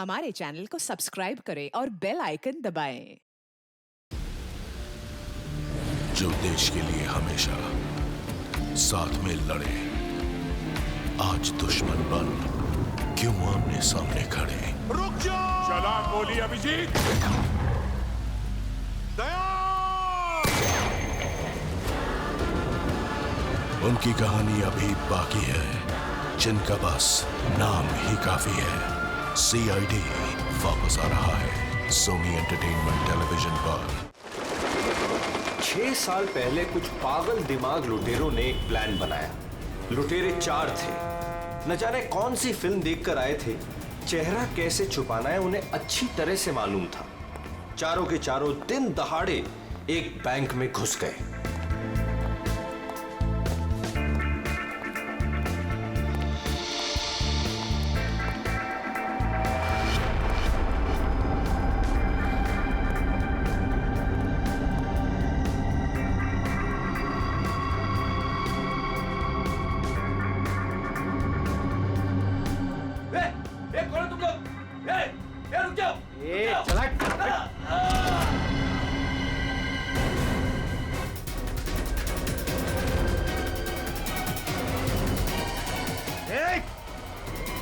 हमारे चैनल को सब्सक्राइब करें और बेल आइकन दबाएं। जो देश के लिए हमेशा साथ में लड़े, आज दुश्मन बन क्यों आमने सामने खड़े। रुक जाओ! चला गोली अभिजीत! दया! उनकी कहानी अभी बाकी है, जिनका बस नाम ही काफी है। CID वापस आ रहा है सोनी एंटरटेनमेंट टेलीविजन पर। 6 साल पहले कुछ पागल दिमाग लुटेरों ने एक प्लान बनाया। लुटेरे 4 थे। न जाने कौन सी फिल्म देखकर आए थे। चेहरा कैसे छुपाना है उन्हें अच्छी तरह से मालूम था। चारों के चारों दिन दहाड़े एक बैंक में घुस गए।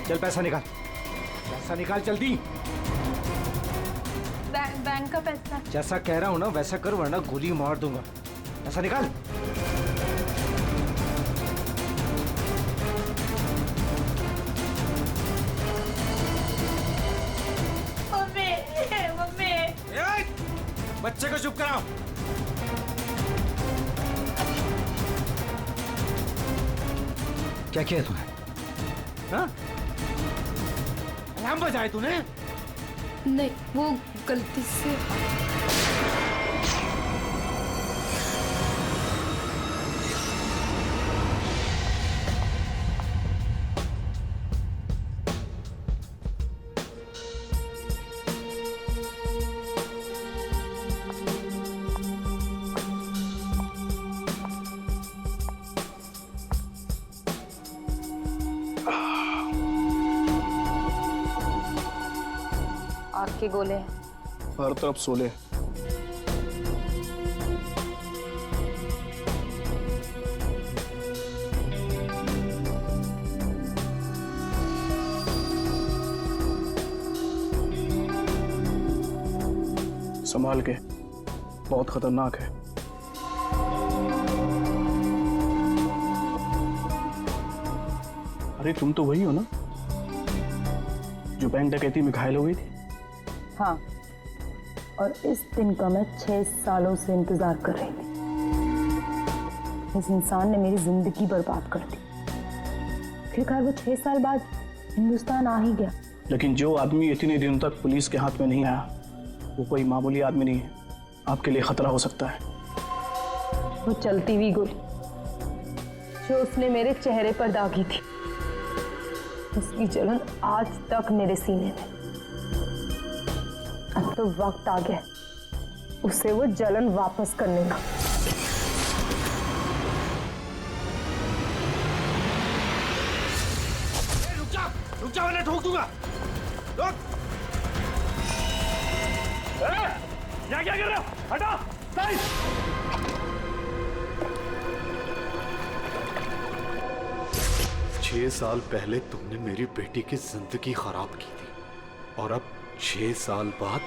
चल पैसा निकाल जल्दी। बैंक का पैसा। जैसा कह रहा हूं ना वैसा कर, वरना गोली मार दूंगा। पैसा निकाल। मम्मी बच्चे को चुप कराओ। क्या किया तूने? हाँ? अलार्म बजाए तूने? नहीं, वो गलती से। आग के गोले हैं। हर तरफ सोले। संभाल के, बहुत खतरनाक है। अरे तुम तो वही हो ना जो बैंक डकैती में घायल हो गई थी? हाँ, और इस दिन का मैं 6 सालों से इंतजार कर रही थी। इस इंसान ने मेरी जिंदगी बर्बाद कर दी। फिर वो 6 साल बाद हिंदुस्तान आ ही गया। लेकिन जो आदमी इतने दिनों तक पुलिस के हाथ में नहीं आया, वो कोई मामूली आदमी नहीं है। आपके लिए खतरा हो सकता है। वो चलती हुई गोली जो उसने मेरे चेहरे पर दागी थी, उसकी जलन आज तक मेरे सीने में। अब तो वक्त आ गया उसे वो जलन वापस करने का। रुक जा वरना ठोक दूंगा। रुक। क्या कर रहे हो? हटो। साइड। 6 साल पहले तुमने मेरी बेटी की जिंदगी खराब की थी और अब 6 साल बाद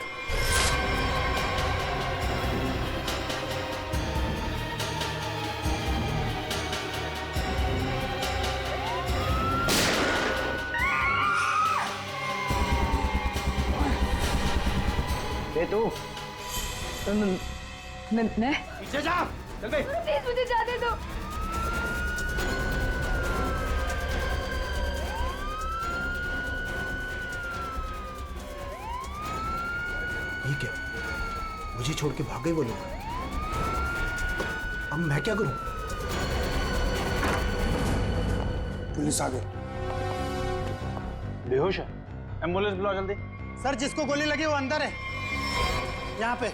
तू मैं पीछे जा। चल बे। प्लीज मुझे जाने दो। ये क्या? मुझे छोड़ के भाग गए वो लोग। अब मैं क्या करूं? पुलिस आ गई। बेहोश है। एम्बुलेंस बुलाओ जल्दी। सर, जिसको गोली लगी वो अंदर है, यहाँ पे।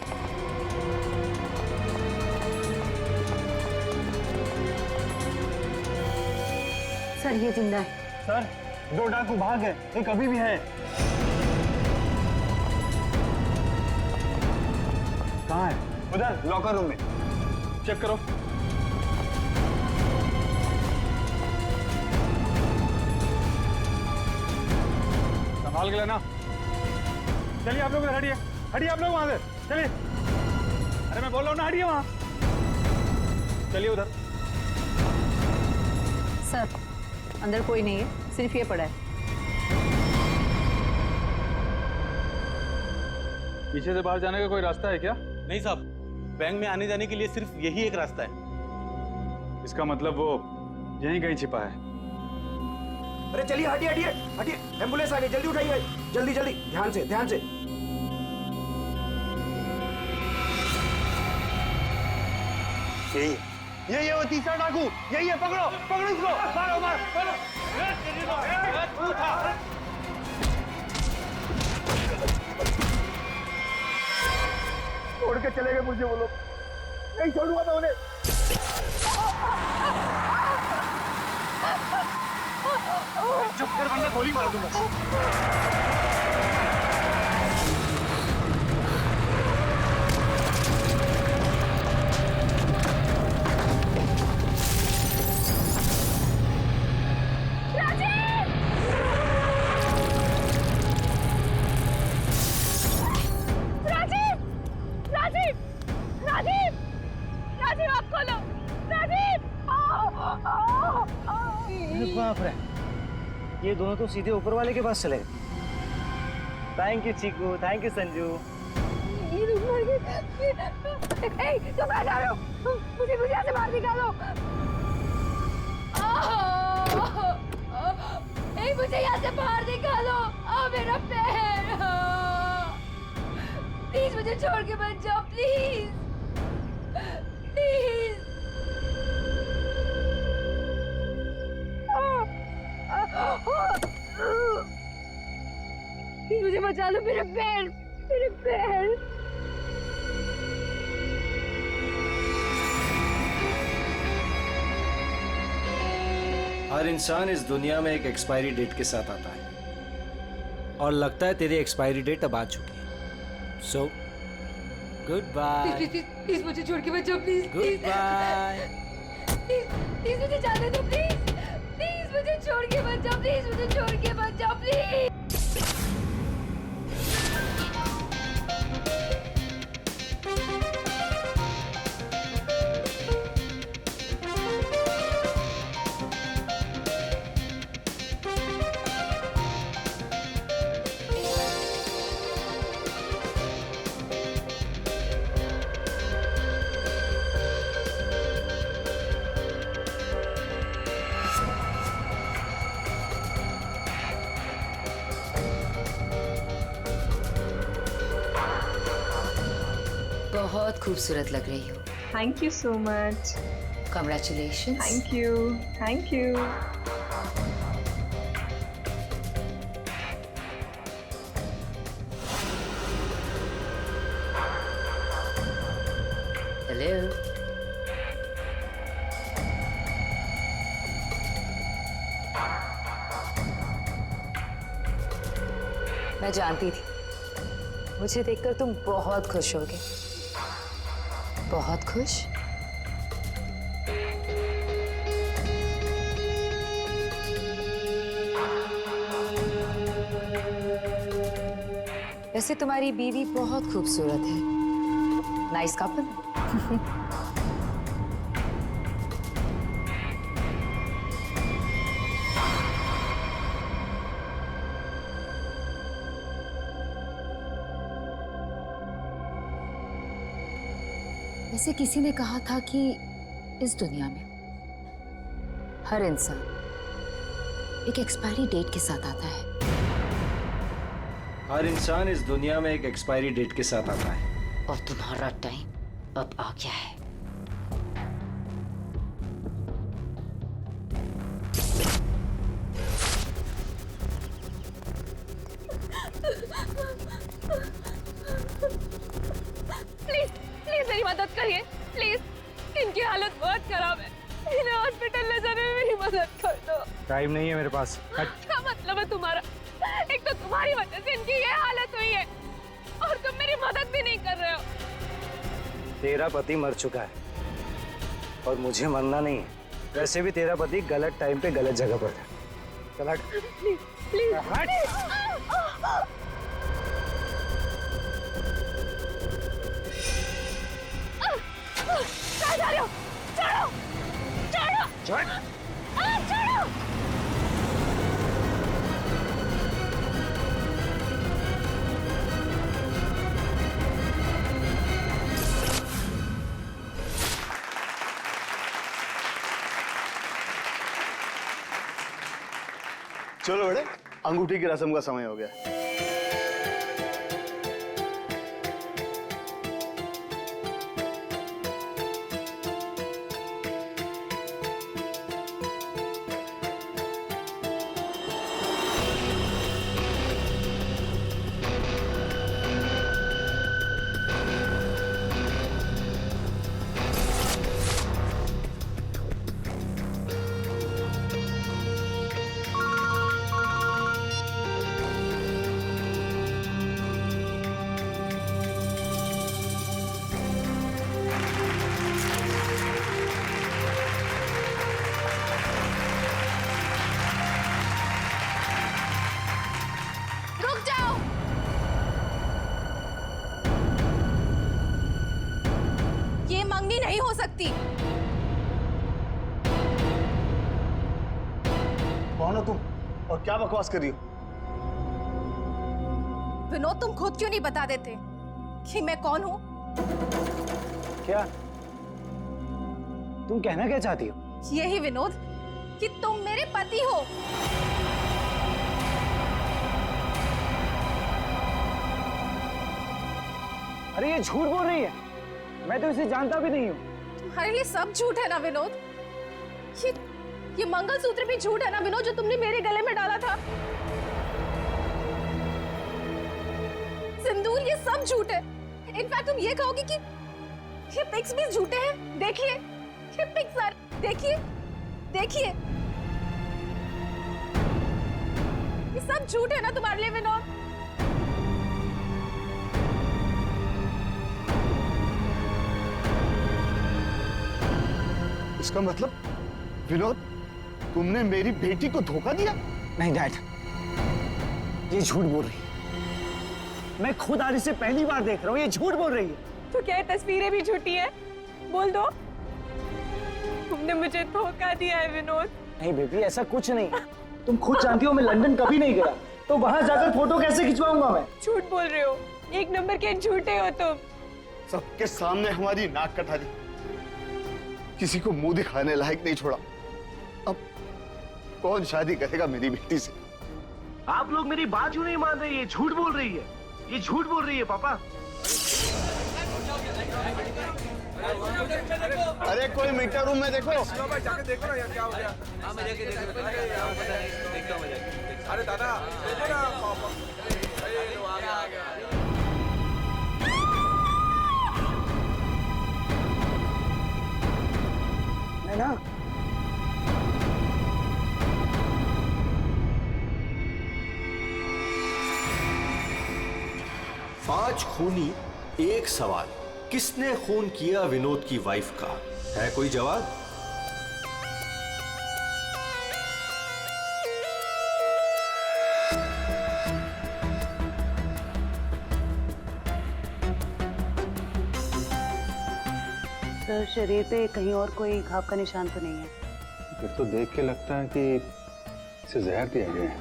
सर ये जिंदा है। सर 2 डाकू भाग गए, एक अभी भी है। कहाँ है? उधर लॉकर रूम में, चेक करो। संभाल के लेना। चलिए आप लोग इधर हटिए, हटिए आप लोग वहां से, चलिए। अरे मैं बोल रहा हूँ ना, हटिए वहां। चलिए उधर। सर, अंदर कोई नहीं है, सिर्फ ये पड़ा है। पीछे से बाहर जाने का कोई रास्ता है क्या? नहीं साहब, बैंक में आने जाने के लिए सिर्फ यही एक रास्ता है। इसका मतलब वो यहीं कहीं छिपा है। अरे चलिए, हटिए हटिए हटिए, एम्बुलेंस आ गई, जल्दी उठाइए, जल्दी जल्दी, ध्यान से ध्यान से। यही है वो तीसरा डाकू, यही है, पकड़ो पकड़ो इसको, मारो मारो मारो। छोड़ के चले गए मुझे वो लोग, नहीं छोड़ूंगा मैं उन्हें। चुप कर वरना गोली मार दूंगा। बाप रे, ये दोनों तो सीधे ऊपर वाले के पास चले गए। Thank you Chiku, thank you Sanju. तुम आ जा रहे हो, मुझे यहाँ से बाहर निकालो। मुझे यहाँ से बाहर निकालो, मेरा पैर। प्लीज मुझे छोड़ के मत जाओ, प्लीज प्लीज। मुझे बचा लो, मेरे पैर, मेरे पैर। हर इंसान इस दुनिया में एक एक्सपायरी डेट के साथ आता है, और लगता है तेरी एक्सपायरी डेट अब आ चुकी है। So good bye. प्लीज मुझे छोड़ के मत जाओ, प्लीज गुड बाय। प्लीज मुझे जाने दो, प्लीज प्लीज मुझे छोड़ के मत जाओ, प्लीज मुझे छोड़ के मत जाओ, प्लीज। बहुत खूबसूरत लग रही हो। Thank you so much. Congratulations. Thank you, thank you. Hello. मैं जानती थी मुझे देखकर तुम बहुत खुश होगे। बहुत खुश? वैसे तुम्हारी बीवी बहुत खूबसूरत है। Nice couple. वैसे किसी ने कहा था कि इस दुनिया में हर इंसान एक एक्सपायरी डेट के साथ आता है। हर इंसान इस दुनिया में एक एक्सपायरी डेट के साथ आता है, और तुम्हारा टाइम अब आ गया है। प्लीज प्लीज मेरी मदद करिए, प्लीज। इनकी हालत बहुत खराब है, इन्हें हॉस्पिटल ले जाने में मेरी मदद कर दो। टाइम नहीं है मेरे पास। क्या मतलब है तुम्हारा? एक तो तुम्हारी वजह से इनकी ये हालत हुई है, और तुम मेरी मदद भी नहीं कर रहे हो। तेरा पति मर चुका है और मुझे मरना नहीं है। वैसे भी तेरा पति गलत टाइम पे गलत जगह पर था। चल हट। प्लीज प्लीज हट। कहाँ जा रहे हो? छोड़ो छोड़ो छोड़। छोड़ो। चलो बेटे, अंगूठी की रस्म का समय हो गया। रुक जाओ। ये मंगनी नहीं हो सकती। कौन हो तुम और क्या बकवास कर रही हो? विनोद, तुम खुद क्यों नहीं बता देते कि मैं कौन हूँ? क्या तुम कहना क्या चाहती हो? यही विनोद कि तुम मेरे पति हो। अरे ये झूठ बोल रही है, मैं तो इसे जानता भी नहीं हूँ। तुम्हारे लिए सब झूठ है ना विनोद? ये मंगलसूत्र भी झूठ है ना विनोद, जो तुमने मेरे गले में डाला था? सिंदूर, ये सब झूठ है। इनफैक्ट तुम ये कहोगे कि ये पिक्स भी झूठे हैं। देखिए ये पिक्स सारे, देखिए देखिए, ये सब झूठ है ना तुम्हारे लिए विनोद? इसका मतलब विनोद, तुमने मेरी बेटी को धोखा दिया? नहीं डैड, ये झूठ बोल रही है। मैं खुद आज इसे पहली बार देख रहा हूँ, ये झूठ बोल रही है। तो क्या तस्वीरें भी झूठी हैं? बोल दो, तुमने मुझे धोखा दिया है विनोद। नहीं बेबी, ऐसा कुछ नहीं। तुम खुद जानती हो मैं लंदन कभी नहीं गया, तो वहां जाकर फोटो कैसे खिंचवाऊंगा मैं? झूठ बोल रहे हो, एक नंबर के झूठे हो तुम। सबके सामने हमारी नाक कटा दी, किसी को मुंह दिखाने लायक नहीं छोड़ा। अब कौन शादी करेगा मेरी बेटी से? आप लोग मेरी बात क्यों नहीं मान रहे? ये झूठ बोल रही है, ये झूठ बोल रही है पापा। अरे कोई मीटर रूम में देखो। जाके देखो ना यार, क्या हो गया? अरे दादा देखो ना। ना 5 खूनी एक सवाल, किसने खून किया विनोद की वाइफ का? है कोई जवाब? सर, शरीर पे कहीं और कोई घाव का निशान तो नहीं है? फिर तो देख के लगता है कि इसे जहर दिया गया है।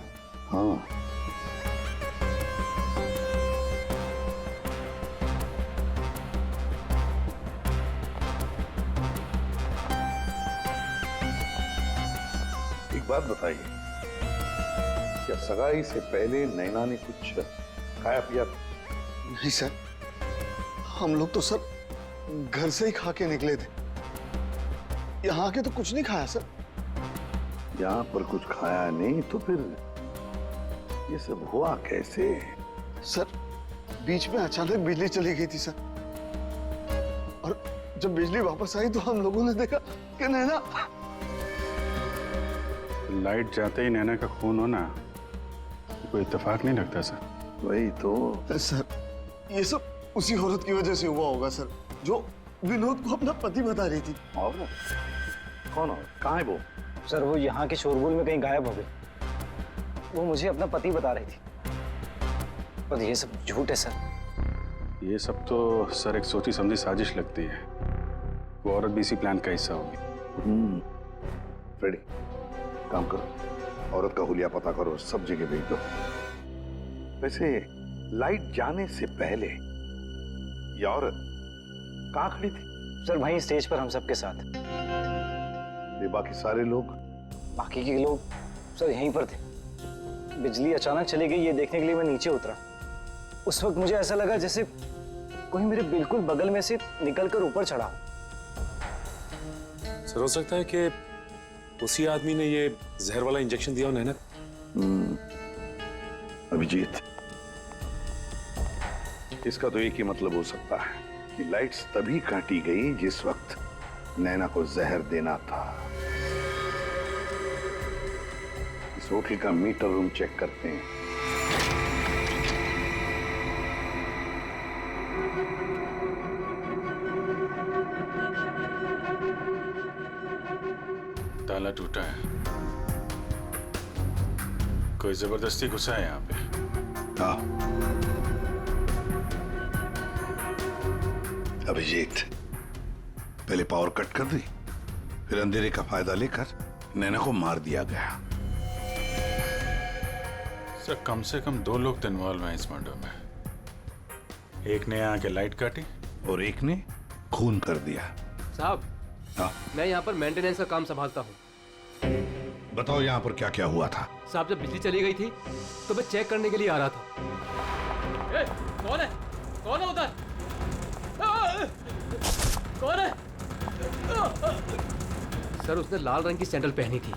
हाँ, एक बात बताइए, क्या सगाई से पहले नैना ने कुछ खाया पिया? नहीं सर, हम लोग तो सर घर से ही खा के निकले थे। यहाँ के तो कुछ नहीं खाया सर। यहाँ पर कुछ खाया नहीं तो फिर ये सब हुआ कैसे? सर, बीच में अचानक बिजली चली गई थी सर, और जब बिजली वापस आई तो हम लोगों ने देखा कि नैना। लाइट जाते ही नैना का खून होना कोई इत्तेफाक नहीं लगता सर। वही तो सर, ये सब उसी औरत की वजह से हुआ होगा सर, जो विनोद को अपना पति बता रही थी। और कौन और कहाँ है वो? सर वो यहाँ के शोरगुल में कहीं गायब हो गई। वो मुझे अपना पति बता रही थी, पर ये सब झूठ है सर। ये सब तो सर एक सोची समझी साजिश लगती है। वो औरत भी इसी प्लान का हिस्सा होगी। फ्रेडी, काम करो, औरत का हुलिया पता करो, सब जगह भेज दो। वैसे लाइट जाने से पहले ये औरत कहाँ खड़ी थी? सर वहीं स्टेज पर हम सबके साथ। ये बाकी सारे लोग? बाकी के लोग सर यहीं पर थे। बिजली अचानक चली गई ये देखने के लिए मैं नीचे उतरा। उस वक्त मुझे ऐसा लगा जैसे कोई मेरे बिल्कुल बगल में से निकलकर ऊपर चढ़ा। सर हो सकता है कि उसी आदमी ने ये जहर वाला इंजेक्शन दिया हो नैना। अभिजीत, इसका तो एक ही मतलब हो सकता है कि लाइट्स तभी काटी गई जिस वक्त नैना को जहर देना था। इस होटल का मीटर रूम चेक करते हैं। ताला टूटा है, कोई जबरदस्ती घुसा है यहाँ पे। हाँ अभिजीत, पहले पावर कट कर दी, फिर अंधेरे का फायदा लेकर नैना को मार दिया गया। सर कम से कम 2 लोग तो इन्वॉल्व हैं इस मर्डर में। एक ने आके लाइट काटी और एक ने खून कर दिया। साहब, हाँ मैं यहाँ पर मेंटेनेंस का काम संभालता हूँ। बताओ यहाँ पर क्या क्या हुआ था? साहब जब बिजली चली गई थी तो मैं चेक करने के लिए आ रहा था। कौन है? कौन है उधर? कौन है? सर उसने लाल रंग की सैंडल पहनी थी।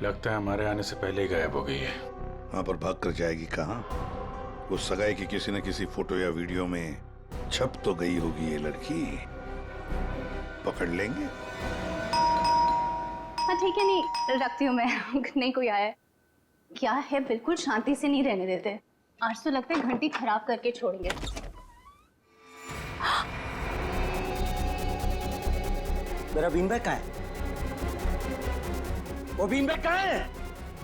लगता है हमारे आने से पहले ही गायब हो गई है। वहां पर भाग कर जाएगी कहाँ? वो सगाई की किसी न किसी फोटो या वीडियो में छप तो गई होगी ये लड़की। पकड़ लेंगे। हाँ ठीक है, नहीं रखती हूँ मैं। नहीं कोई आया है क्या है? बिल्कुल शांति से नहीं रहने देते। आज तो लगता है घंटी खराब करके छोड़ेंगे। मेरा बीन बैग कहाँ है? वो बीन बैग कहाँ है?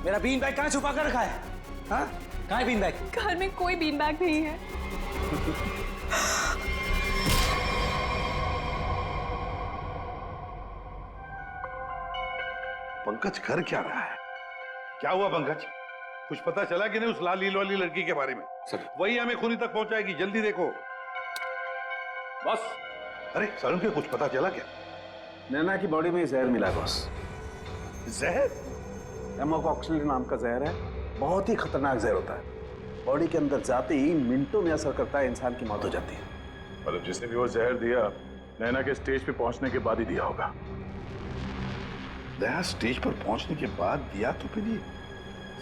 मेरा बीन बैग कहाँ छुपा कर रखा है? हाँ कहाँ है बीन बैग? घर में कोई बीन बैग नहीं है। पंकज कर क्या रहा है? क्या हुआ पंकज? कुछ पता चला कि नहीं उस लाल लील वाली लड़की के बारे में? सर वही हमें खूनी तक पहुंचाएगी, जल्दी देखो। बस। अरे सरुण के कुछ पता चला क्या? नैना की बॉडी में जहर मिला बॉस। जहर? एमोकॉक्सिलिन नाम का जहर है, बहुत ही खतरनाक जहर होता है। बॉडी के अंदर जाते ही मिनटों में असर करता है, इंसान की मौत हो जाती है। मतलब जिसने भी वो जहर दिया नैना के स्टेज पे पहुंचने के बाद ही दिया होगा। दया स्टेज पर पहुंचने के बाद दिया तो फिर ये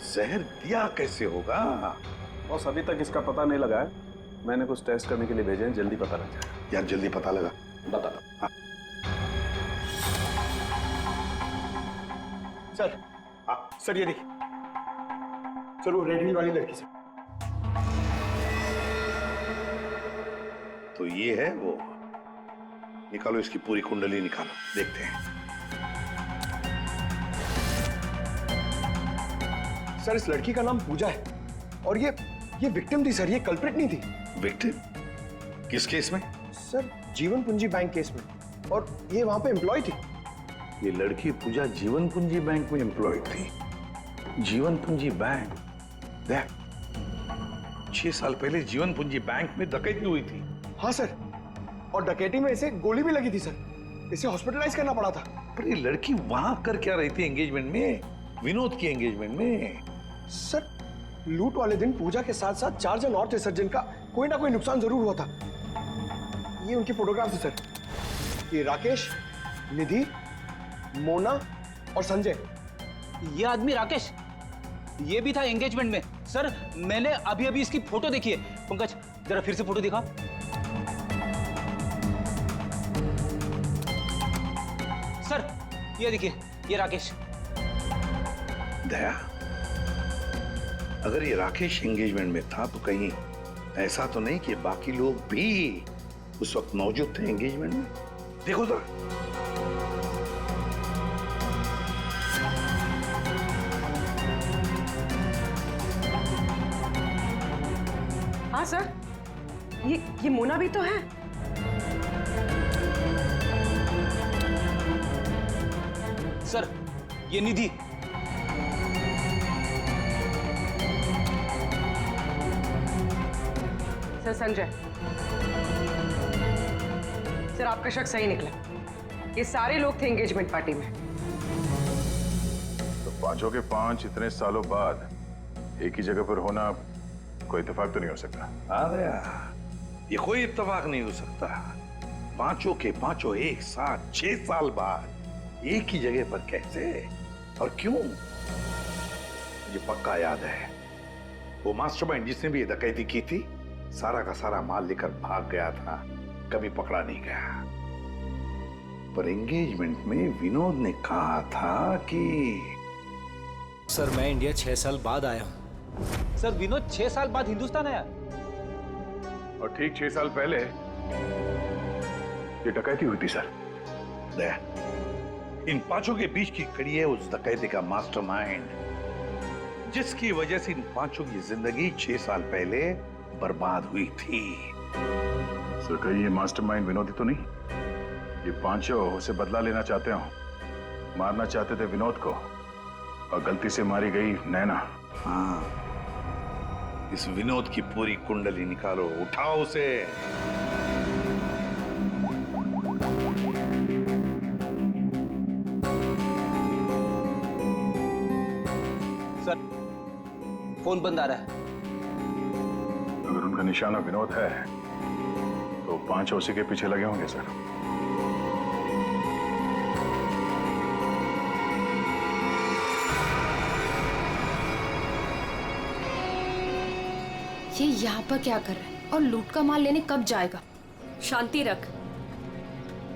जहर दिया कैसे होगा? बॉस अभी तक इसका पता नहीं लगा है। मैंने कुछ टेस्ट करने के लिए भेजे हैं, जल्दी पता लग जाएगा। यार जल्दी पता लगा, बता दो। हाँ। सर सर ये देखिए सर, वो रेड हिल वाली लड़की से। तो ये है वो। निकालो इसकी पूरी कुंडली निकालो, देखते हैं। सर इस लड़की का नाम पूजा है और ये विक्टिम थी सर, ये कल्प्रिट नहीं थी। विक्टिम? किस केस में? सर जीवन पूंजी बैंक केस में, और ये वहां पे एम्प्लॉय थी। ये लड़की पूजा जीवन पूंजी बैंक में एम्प्लॉय थी। जीवन पूंजी बैंक? देख, 6 साल पहले जीवन पूंजी बैंक में डकैती हुई थी। हाँ सर, और डकैती में इसे गोली भी लगी थी सर, इसे हॉस्पिटलाइज करना पड़ा था। पर ये लड़की वहां कर क्या रही थी एंगेजमेंट में, विनोद की एंगेजमेंट में? सर लूट वाले दिन पूजा के साथ साथ 4 जन और थे सर, जिनका कोई ना कोई नुकसान जरूर हुआ था। ये उनकी फोटोग्राफ है सर। ये राकेश, निधि, मोना और संजय। ये आदमी राकेश, ये भी था एंगेजमेंट में। सर मैंने अभी अभी इसकी फोटो देखी है। पंकज जरा फिर से फोटो दिखा। सर ये देखिए, ये राकेश। दया, अगर ये राकेश एंगेजमेंट में था तो कहीं ऐसा तो नहीं कि बाकी लोग भी उस वक्त मौजूद थे एंगेजमेंट में? देखो तो। हाँ सर, ये मोना भी तो है। सर ये निधि। सर संजय, सर आपका शक सही निकला। ये सारे लोग थे एंगेजमेंट पार्टी में। तो पांचों के पांच इतने सालों बाद एक ही जगह पर होना कोई इत्तेफाक तो नहीं हो सकता। हाँ दया, ये कोई इत्तेफाक नहीं हो सकता। पांचों के पांचों एक साथ 6 साल बाद एक ही जगह पर कैसे और क्यों? मुझे पक्का याद है, वो मास्टरमाइंड जिसने भी ये डकैती की थी सारा का सारा माल लेकर भाग गया था, कभी पकड़ा नहीं गया। पर एंगेजमेंट में विनोद ने कहा था कि सर मैं इंडिया 6 साल बाद आया हूं। सर विनोद 6 साल बाद हिंदुस्तान आया। और ठीक 6 साल पहले ये डकैती हुई थी सर। दया, इन पांचों के बीच की कड़ी है उस डकैती का मास्टरमाइंड, जिसकी वजह से इन पांचों की जिंदगी 6 साल पहले बर्बाद हुई थी। सर कहीं ये मास्टरमाइंड विनोद ही तो नहीं? ये पांचों उसे बदला लेना चाहते हो, मारना चाहते थे विनोद को और गलती से मारी गई नैना। हाँ, इस विनोद की पूरी कुंडली निकालो, उठाओ उसे। सर फोन बंद आ रहा है। अगर उनका निशाना विनोद है तो पांचों उसी के पीछे लगे होंगे सर। ये यहाँ पर क्या कर रहा है और लूट का माल लेने कब जाएगा? शांति रख।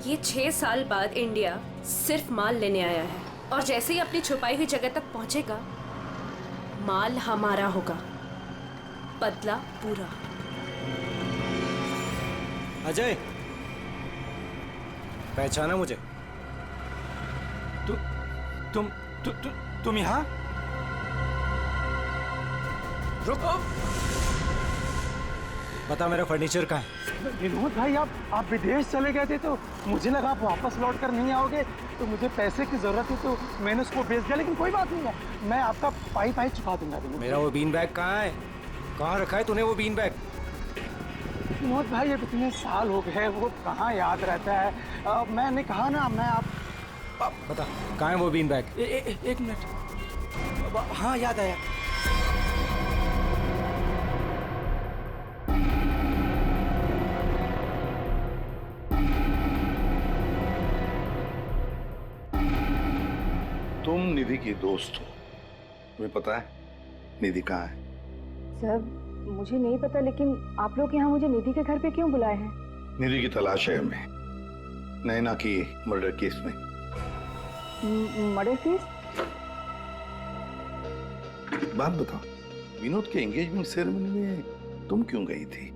ये 6 साल बाद इंडिया सिर्फ माल लेने आया है और जैसे ही अपनी छुपाई हुई जगह तक पहुंचेगा माल हमारा होगा, बदला पूरा। अजय, पहचाना मुझे? तुम यहाँ? रुको, बता मेरा फर्नीचर कहाँ है? विनोद भाई आप विदेश चले गए थे तो मुझे लगा आप वापस लौट कर नहीं आओगे, तो मुझे पैसे की जरूरत थी तो मैंने उसको बेच दिया। लेकिन कोई बात नहीं है, मैं आपका पाई चुका दूंगा। मेरा वो बीन बैग कहाँ है? कहाँ रखा है तूने वो बीन बैग? विनोद भाई अब इतने साल हो गए, वो कहाँ याद रहता है। मैंने कहा ना, मैं आप बता कहाँ है वो बीन बैग? एक मिनट। हाँ याद आया। तुम निधि की दोस्त हो, तुम्हें पता है निधि कहाँ है? सर मुझे नहीं पता, लेकिन आप लोग यहाँ मुझे निधि के घर पे क्यों बुलाए हैं? निधि की तलाश है हमें, नैना की मर्डर केस में। Murder case? बात बताओ, विनोद के एंगेजमेंट सेरेमनी में तुम क्यों गई थी?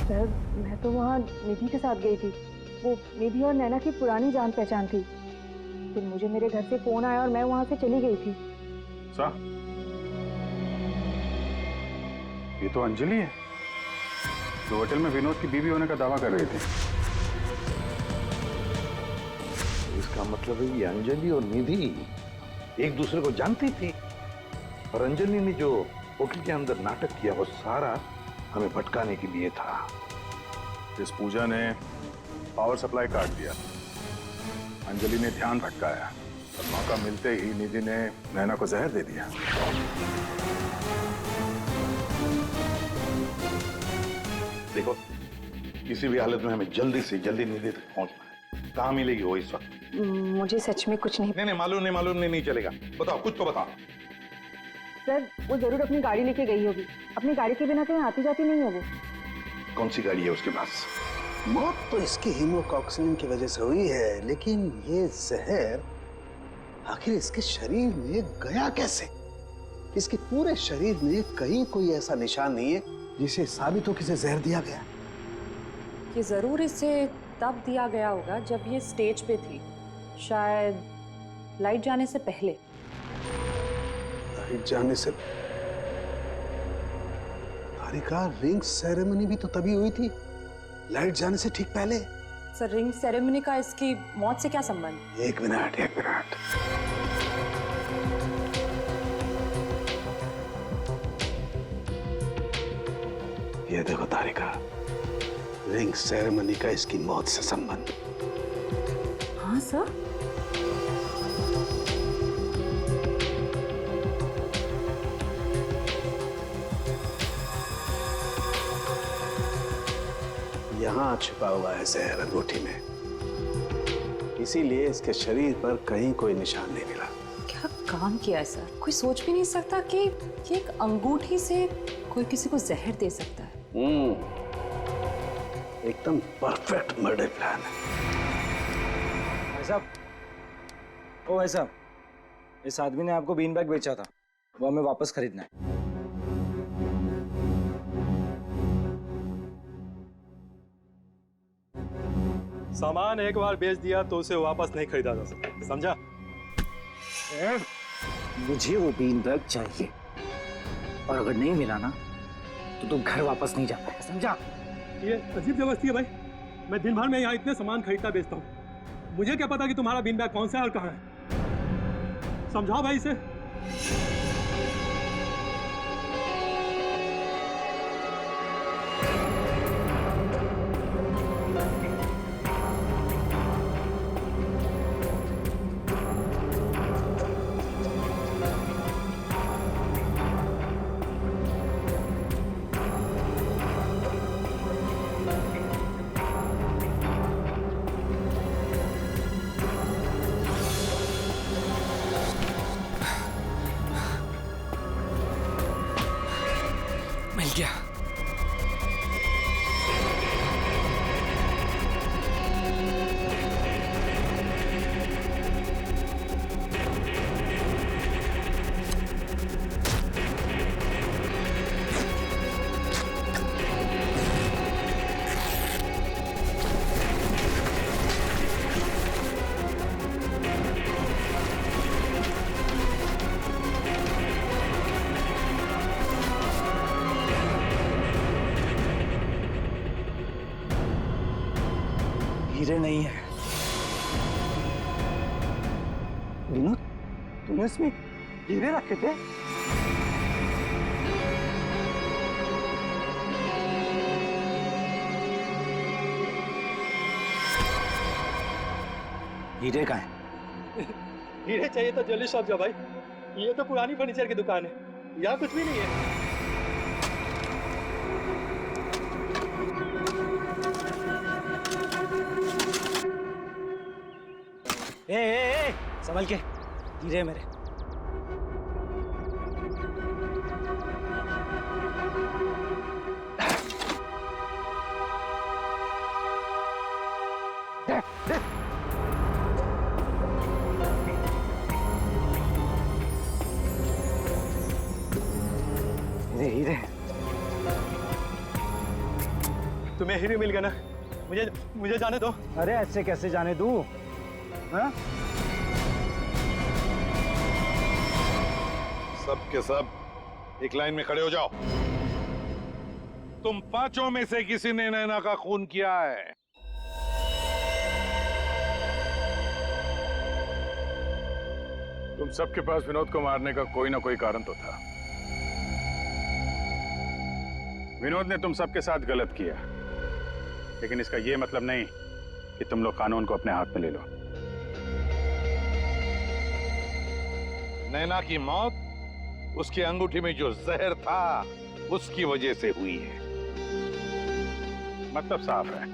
सर मैं तो वहाँ निधि के साथ गई थी। वो निधि और नैना की पुरानी जान पहचान थी। फिर मुझे मेरे घर से फोन आया और मैं वहाँ से चली गई थी। ये तो अंजलि है जो होटल में विनोद की बीवी होने का दावा कर रही थी। इसका मतलब है ये अंजलि और निधि एक दूसरे को जानती थी, और अंजलि ने जो होटल के अंदर नाटक किया वो सारा हमें भटकाने के लिए था। इस पूजा ने पावर सप्लाई काट दिया, अंजलि ने ध्यान भटकाया और मौका मिलते ही निधि ने नैना को जहर दे दिया। देखो, किसी भी हालत में हमें जल्दी से जल्दी निधि तक पहुंचना है। कहाँ मिलेगी वो इस वक्त? मुझे सच में कुछ नहीं। नहीं, मालूम नहीं चलेगा। बताओ, कुछ तो बताओ। सर, वो जरूर अपनी गाड़ी लेके गई होगी। अपनी गाड़ी के बिना कहीं आती जाती नहीं है वो। कौन सी गाड़ी है उसके पास? मौत तो इसकी हीमोकॉक्सिन की वजह से हुई है, लेकिन ये जहर आखिर इसके शरीर में गया कैसे? इसके पूरे शरीर में कहीं कोई ऐसा निशान नहीं है जिसे साबित हो कि इसे जहर दिया गया। ये जरूर इसे तब दिया गया होगा जब ये स्टेज पे थी, शायद लाइट जाने से पहले। लाइट जाने से? तारिका, रिंग सेरेमनी भी तो तभी हुई थी, लाइट जाने से ठीक पहले। सर, रिंग सेरेमनी का इसकी मौत से क्या संबंध? एक मिनट। ये देखो तारिका, रिंग सेरेमनी का इसकी मौत से संबंध। हाँ सर। यहाँ छुपा हुआ है जहर अंगूठी में, इसीलिए इसके शरीर पर कहीं कोई निशान नहीं मिला। क्या काम किया है सर? कोई सोच भी नहीं सकता कि एक अंगूठी से कोई किसी को जहर दे सकता है। एकदम परफेक्ट मर्डर प्लान है। भाई साहब, ओ भाई साहब, इस आदमी ने आपको बीन बैग बेचा था, वो हमें वापस खरीदना है। सामान एक बार बेच दिया तो उसे वापस नहीं खरीदा जा सकता, समझा? मुझे वो बीन बैग चाहिए, और अगर नहीं मिला ना तो तुम घर वापस नहीं जा पाएगा, समझा? ये अजीब जबरदस्ती है भाई। मैं दिन भर में यहाँ इतने सामान खरीदता बेचता हूँ, मुझे क्या पता कि तुम्हारा बीन बैग कौन सा है और कहाँ है? समझाओ भाई इसे। मिल गया। हीरे नहीं है। विनोद, तूने इसमें हीरे रखे थे? हीरे कहाँ है? हीरे चाहिए तो ज्वेलरी शॉप जाओ भाई, ये तो पुरानी फर्नीचर की दुकान है, यहाँ कुछ भी नहीं है। ए, संभल के, हीरे मेरे। हीरे तुम्हें हीरे मिल गया ना, मुझे जाने दो। अरे ऐसे कैसे जाने दूं? हाँ? सब के सब एक लाइन में खड़े हो जाओ। तुम पांचों में से किसी ने नैना का खून किया है? तुम सबके पास विनोद को मारने का कोई ना कोई कारण तो था। विनोद ने तुम सबके साथ गलत किया, लेकिन इसका यह मतलब नहीं कि तुम लोग कानून को अपने हाथ में ले लो। नैना की मौत उसकी अंगूठी में जो जहर था उसकी वजह से हुई है। मतलब साफ है,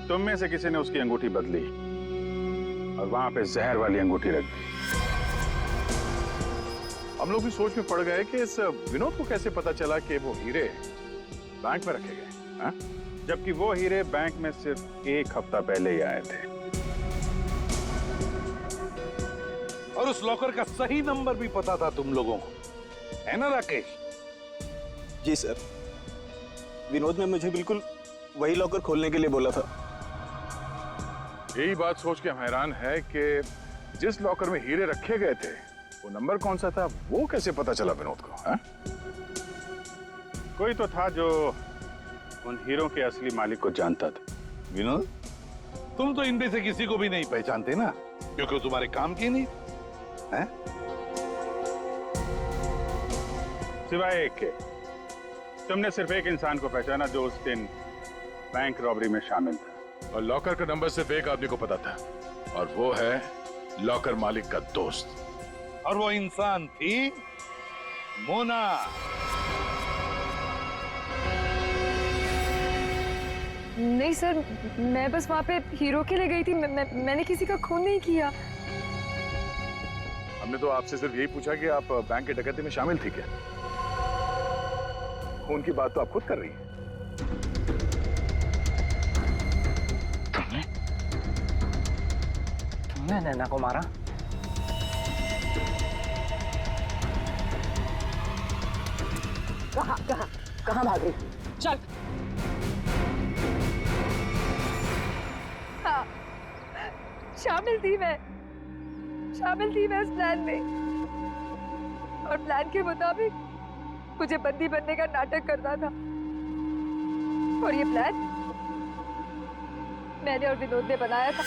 तुम में से किसी ने उसकी अंगूठी बदली और वहां पे जहर वाली अंगूठी रख दी। हम लोग भी सोच में पड़ गए कि इस विनोद को कैसे पता चला कि वो हीरे बैंक में रखे गए, हाँ? जबकि वो हीरे बैंक में सिर्फ 1 हफ्ता पहले ही आए थे। और उस लॉकर का सही नंबर भी पता था तुम लोगों को, है ना राकेश? जी सर, विनोद ने मुझे बिल्कुल वही लॉकर खोलने के लिए बोला था। यही बात सोच के हम हैरान है कि जिस लॉकर में हीरे रखे गए थे वो नंबर कौन सा था, वो कैसे पता चला विनोद को, हाँ? कोई तो था जो उन हीरों के असली मालिक को जानता था। विनोद, तुम तो इनमें से किसी को भी नहीं पहचानते ना, क्योंकि वो तुम्हारे काम की नहीं है? सिवाय एक के, तुमने सिर्फ एक इंसान को पहचाना जो उस दिन बैंक रॉबरी में शामिल था, और लॉकर का नंबर सिर्फ एक आदमी को पता था, और वो है लॉकर मालिक का दोस्त। और वो इंसान थी मोना। नहीं सर, मैं बस वहाँ पे हीरो के लिए गई थी। मैंने किसी का खून नहीं किया। हमने तो आपसे सिर्फ यही पूछा कि आप बैंक की डकैती में शामिल थी क्या? खून की बात तो आप खुद कर रही हैं। तुमने नैना को मारा? कहाँ भाग रही? चल। हाँ, शामिल थी मैं उस प्लान में, और प्लान के मुताबिक मुझे बंदी बनने का नाटक करना था। और ये प्लान मैंने और विनोद ने बनाया था,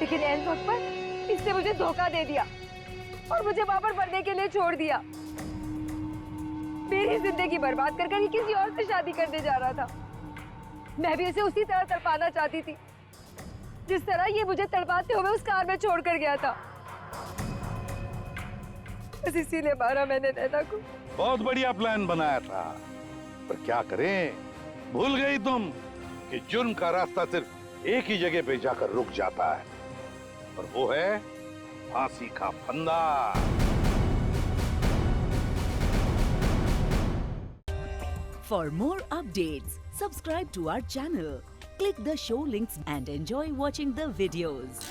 लेकिन एंड वक्त पर इसने मुझे धोखा दे दिया और मुझे वहां पर मरने के लिए छोड़ दिया। मेरी जिंदगी बर्बाद कर ये किसी और से शादी करने जा रहा था। मैं भी उसे उसी तरह तड़पाना चाहती थी जिस तरह ये मुझे तड़पाते हुए उस कार में छोड़कर गया था। बस इसीलिए मारा मैंने नैना को। बहुत बढ़िया प्लान बनाया था, पर क्या करें, भूल गई तुम कि जुर्म का रास्ता सिर्फ एक ही जगह पे जाकर रुक जाता है, और वो है फांसी का फंदा। For more updates, subscribe to our channel, click the show links and enjoy watching the videos.